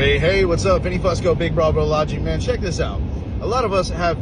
Hey, what's up? Vinny Fusco, Big Bravo Logic, man. Check this out. A lot of us have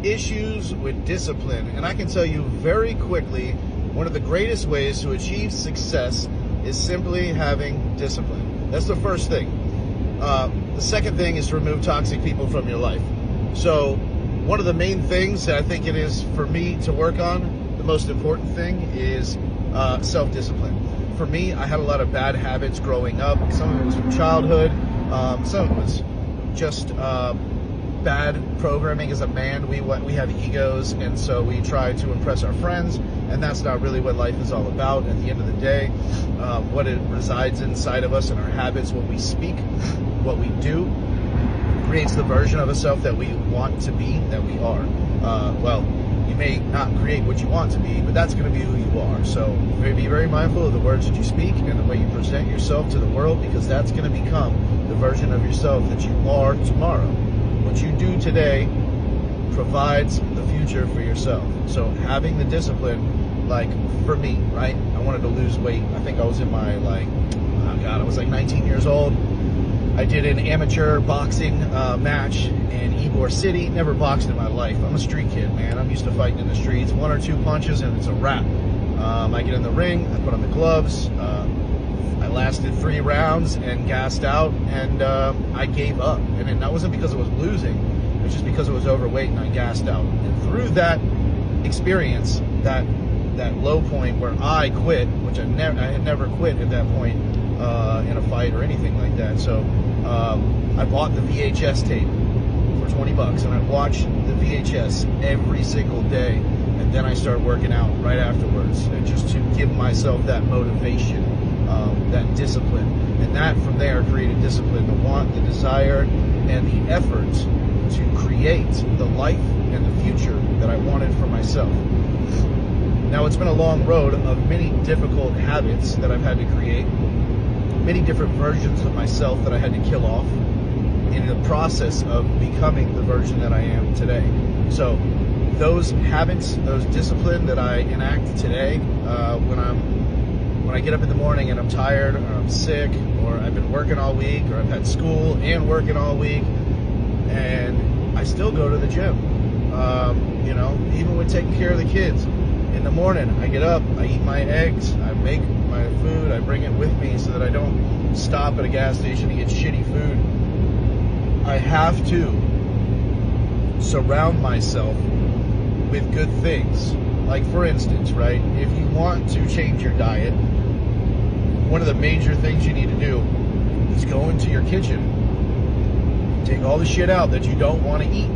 issues with discipline, and I can tell you very quickly, one of the greatest ways to achieve success is simply having discipline. That's the first thing. The second thing is to remove toxic people from your life. So one of the main things that I think it is for me to work on, the most important thing is self-discipline. For me, I had a lot of bad habits growing up. Some of it was from childhood. Some of it was just bad programming as a man. We have egos, and so we try to impress our friends, and that's not really what life is all about. At the end of the day, what it resides inside of us and our habits, what we speak, what we do, creates the version of a self that we want to be, that we are. Well, you may not create what you want to be, but that's going to be who you are. So be very mindful of the words that you speak and the way you present yourself to the world, because that's going to become the version of yourself that you are tomorrow. What you do today provides the future for yourself. So having the discipline, like for me, right? I wanted to lose weight. I think I was in my I was like 19 years old. I did an amateur boxing match in Ybor City. Never boxed in my life. I'm a street kid, man. I'm used to fighting in the streets. 1 or 2 punches and it's a wrap. I get in the ring, I put on the gloves. I lasted 3 rounds and gassed out, and I gave up. And that wasn't because I was losing. It was just because I was overweight and I gassed out. And through that experience, that low point where I quit, which I had never quit at that point in a fight or anything like that. So I bought the VHS tape for 20 bucks, and I watched the VHS every single day. And then I started working out right afterwards, and just to give myself that motivation, that discipline. And that from there created discipline, the want, the desire, and the effort to create the life and the future that I wanted for myself. Now, it's been a long road of many difficult habits that I've had to create, many different versions of myself that I had to kill off in the process of becoming the version that I am today. So those habits, those discipline that I enact today, when I get up in the morning and I'm tired, or I'm sick, or I've been working all week, or I've had school and working all week, and I still go to the gym. Even with taking care of the kids. In the morning, I get up, I eat my eggs, I make my food, I bring it with me so that I don't stop at a gas station to get shitty food. I have to surround myself with good things. Like, for instance, right, if you want to change your diet, one of the major things you need to do is go into your kitchen, take all the shit out that you don't want to eat,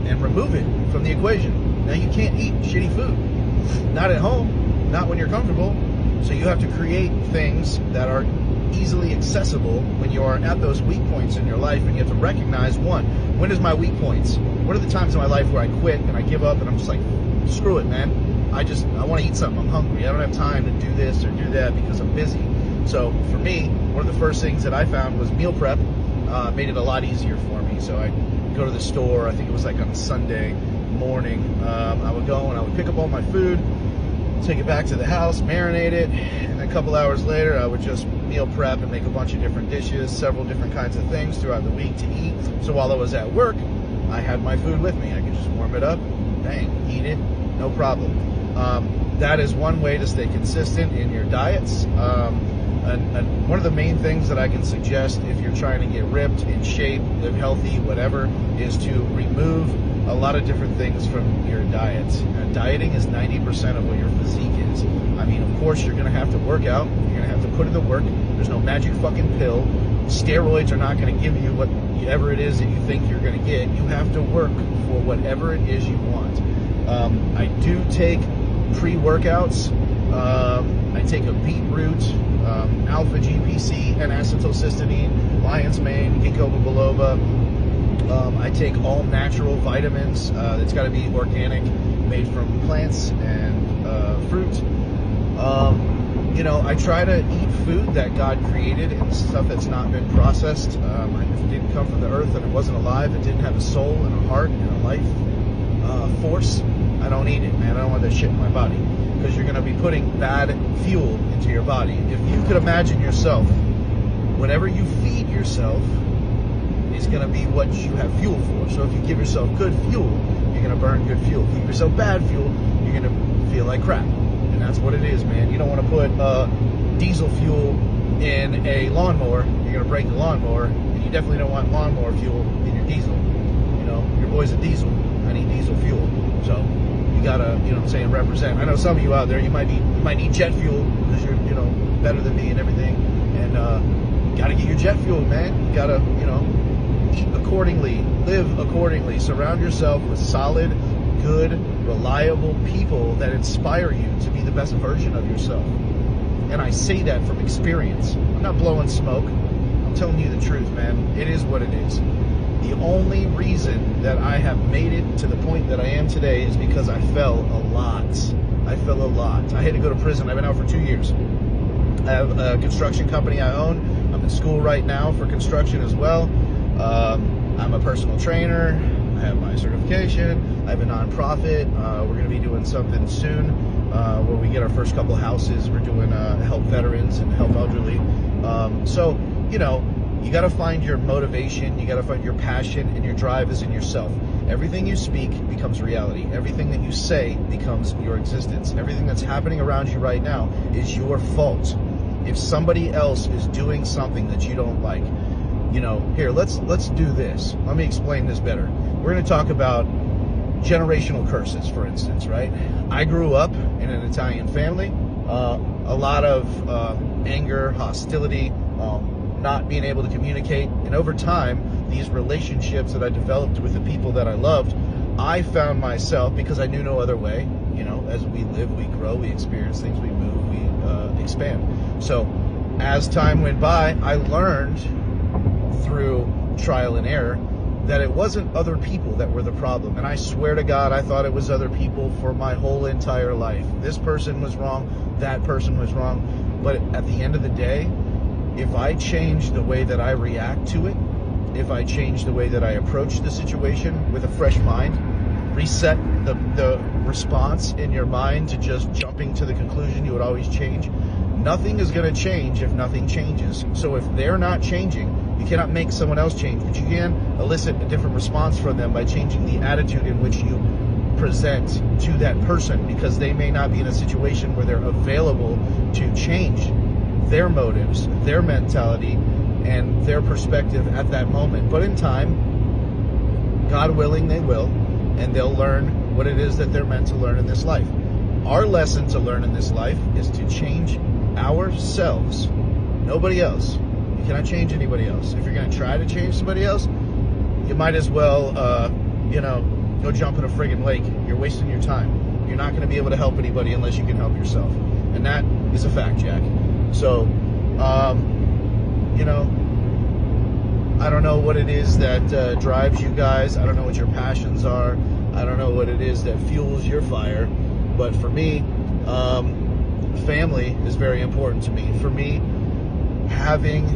and remove it from the equation. Now, you can't eat shitty food. Not at home, not when you're comfortable. So you have to create things that are easily accessible when you are at those weak points in your life, and you have to recognize, one, when is my weak points? What are the times in my life where I quit and I give up and I'm just like, screw it, man. I want to eat something. I'm hungry. I don't have time to do this or do that because I'm busy. So for me, one of the first things that I found was meal prep. Made it a lot easier for me. So I go to the store. I think it was like on a Sunday morning. I would go and I would pick up all my food, take it back to the house, marinate it, and a couple hours later I would just meal prep and make a bunch of different dishes, several different kinds of things throughout the week to eat. So while I was at work, I had my food with me. I could just warm it up, bang, eat it, no problem. That is one way to stay consistent in your diets. And one of the main things that I can suggest if you're trying to get ripped, in shape, live healthy, whatever, is to remove a lot of different things from your diet. Dieting is 90% of what your physique is. I mean, of course, you're going to have to work out. You're going to have to put in the work. There's no magic fucking pill. Steroids are not going to give you whatever it is that you think you're going to get. You have to work for whatever it is you want. I do take pre-workouts. I take a beetroot, alpha GPC, and acetylcysteine, lion's mane, ginkgo biloba. I take all natural vitamins. It's got to be organic, made from plants and fruit. I try to eat food that God created and stuff that's not been processed. If it didn't come from the earth and it wasn't alive, it didn't have a soul and a heart and a life force, I don't eat it, man. I don't want that shit in my body, because you're going to be putting bad fuel into your body. If you could imagine yourself whatever you feed yourself is going to be what you have fuel for. So if you give yourself good fuel, you're going to burn good fuel. If you give yourself bad fuel, you're going to feel like crap. And that's what it is, man. You don't want to put diesel fuel in a lawnmower. You're going to break the lawnmower. And you definitely don't want lawnmower fuel in your diesel. You know, your boy's a diesel. I need diesel fuel. So you got to, you know what I'm saying, represent. I know some of you out there, you might need jet fuel because you're, you know, better than me and everything. And you got to get your jet fuel, man. You got to, you know, eat accordingly, live accordingly, surround yourself with solid, good, reliable people that inspire you to be the best version of yourself. And I say that from experience. I'm not blowing smoke. I'm telling you the truth, man. It is what it is. The only reason that I have made it to the point that I am today is because I fell a lot. I fell a lot. I had to go to prison. I've been out for 2 years. I have a construction company I own. I'm in school right now for construction as well. I'm a personal trainer. I have my certification. I have a nonprofit. We're going to be doing something soon where we get our first couple houses. We're doing help veterans and help elderly. So, you know, you got to find your motivation. You got to find your passion, and your drive is in yourself. Everything you speak becomes reality. Everything that you say becomes your existence. Everything that's happening around you right now is your fault. If somebody else is doing something that you don't like, you know, here, let's do this. Let me explain this better. We're going to talk about generational curses, for instance, right? I grew up in an Italian family. A lot of anger, hostility, not being able to communicate. And over time, these relationships that I developed with the people that I loved, I found myself, because I knew no other way, you know, as we live, we grow, we experience things, we move, we expand. So as time went by, I learned through trial and error that it wasn't other people that were the problem. And I swear to God, I thought it was other people for my whole entire life. This person was wrong, that person was wrong. But at the end of the day, if I change the way that I react to it, if I change the way that I approach the situation with a fresh mind, reset the response in your mind to just jumping to the conclusion you would always change, nothing is going to change if nothing changes. So if they're not changing, you cannot make someone else change, but you can elicit a different response from them by changing the attitude in which you present to that person, because they may not be in a situation where they're available to change their motives, their mentality, and their perspective at that moment. But in time, God willing, they will, and they'll learn what it is that they're meant to learn in this life. Our lesson to learn in this life is to change ourselves, nobody else. You cannot change anybody else. If you're going to try to change somebody else, you might as well, you know, go jump in a friggin' lake. You're wasting your time. You're not going to be able to help anybody unless you can help yourself. And that is a fact, Jack. So, you know, I don't know what it is that drives you guys. I don't know what your passions are. I don't know what it is that fuels your fire. But for me, family is very important to me. For me, having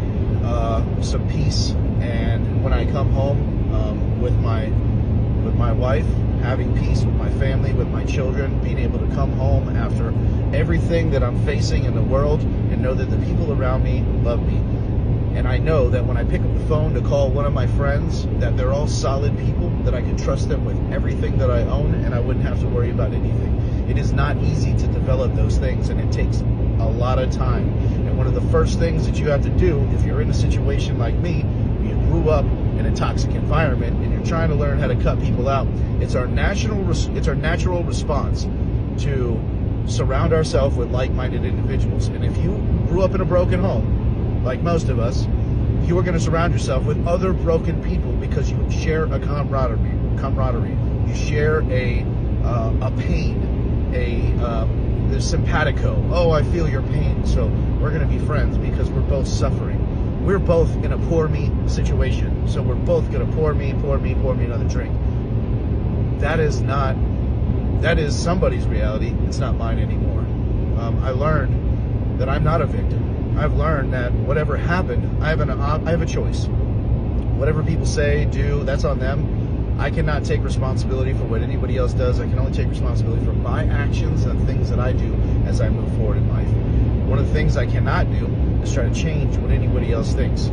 some peace, and when I come home with my wife, having peace with my family, with my children, being able to come home after everything that I'm facing in the world and know that the people around me love me. And I know that when I pick up the phone to call one of my friends, that they're all solid people, that I can trust them with everything that I own, and I wouldn't have to worry about anything. It is not easy to develop those things, and it takes a lot of time. And one of the first things that you have to do, if you're in a situation like me, you grew up in a toxic environment and you're trying to learn how to cut people out, it's our natural response to surround ourselves with like-minded individuals. And if you grew up in a broken home, like most of us, you are going to surround yourself with other broken people because you share a camaraderie. You share a pain, the simpatico. Oh, I feel your pain, so we're going to be friends because we're both suffering. We're both in a pour me situation, so we're both going to pour me another drink. That is somebody's reality. It's not mine anymore. I learned that I'm not a victim. I've learned that whatever happened, I have a choice. Whatever people say, do, that's on them. I cannot take responsibility for what anybody else does. I can only take responsibility for my actions and things that I do as I move forward in life. One of the things I cannot do is things, try to change what anybody else thinks.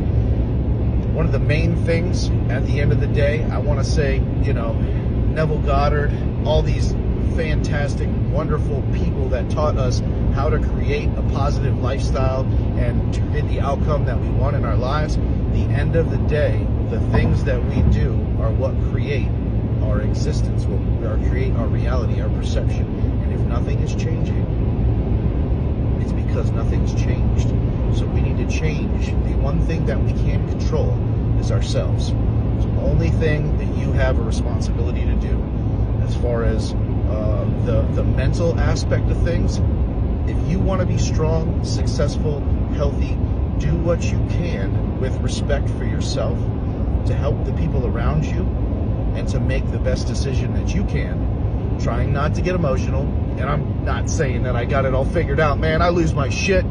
One of the main things at the end of the day, I want to say, Neville Goddard, all these fantastic, wonderful people that taught us how to create a positive lifestyle and to get the outcome that we want in our lives. The end of the day, the things that we do are what create our existence, what create our reality, our perception. And if nothing is changing, it's because nothing's changed. So we need to change. The one thing that we can control is ourselves. It's the only thing that you have a responsibility to do. As far as the mental aspect of things, if you want to be strong, successful, healthy, do what you can with respect for yourself to help the people around you and to make the best decision that you can, trying not to get emotional. And I'm not saying that I got it all figured out, man. I lose my shit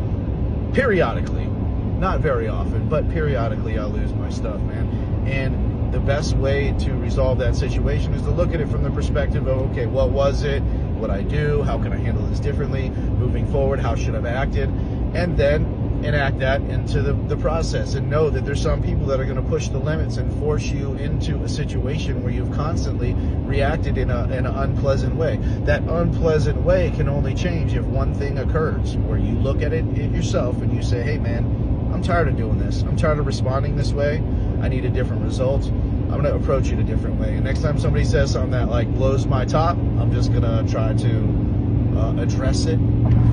periodically. Not very often, but periodically I lose my stuff, man. And the best way to resolve that situation is to look at it from the perspective of, okay, what was it? What I do? How can I handle this differently? Moving forward, how should I have acted? And then enact that into the process, and know that there's some people that are going to push the limits and force you into a situation where you've constantly reacted in an unpleasant way. That unpleasant way can only change if one thing occurs, where you look at it yourself and you say, hey man, I'm tired of doing this. I'm tired of responding this way. I need a different result. I'm going to approach it a different way. And next time somebody says something that blows my top, I'm just going to try to address it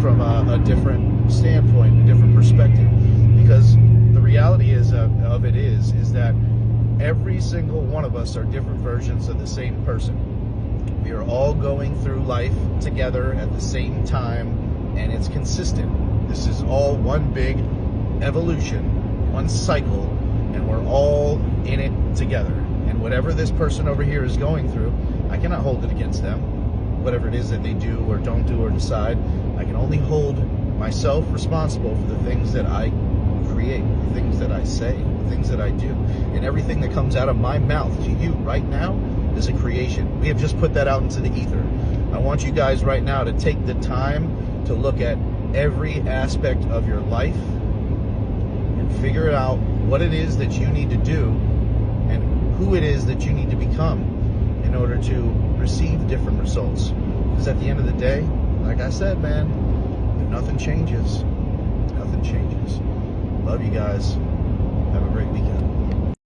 from a different standpoint, a different perspective. Because the reality of it is that every single one of us are different versions of the same person. We are all going through life together at the same time, and it's consistent. This is all one big evolution, one cycle, and we're all in it together. And whatever this person over here is going through, I cannot hold it against them. Whatever it is that they do or don't do or decide, I can only hold myself responsible for the things that I create, the things that I say, the things that I do. And everything that comes out of my mouth to you right now is a creation. We have just put that out into the ether. I want you guys right now to take the time to look at every aspect of your life and figure out what it is that you need to do and who it is that you need to become in order to receive different results. Because at the end of the day, like I said, man, if nothing changes, nothing changes. Love you guys. Have a great weekend.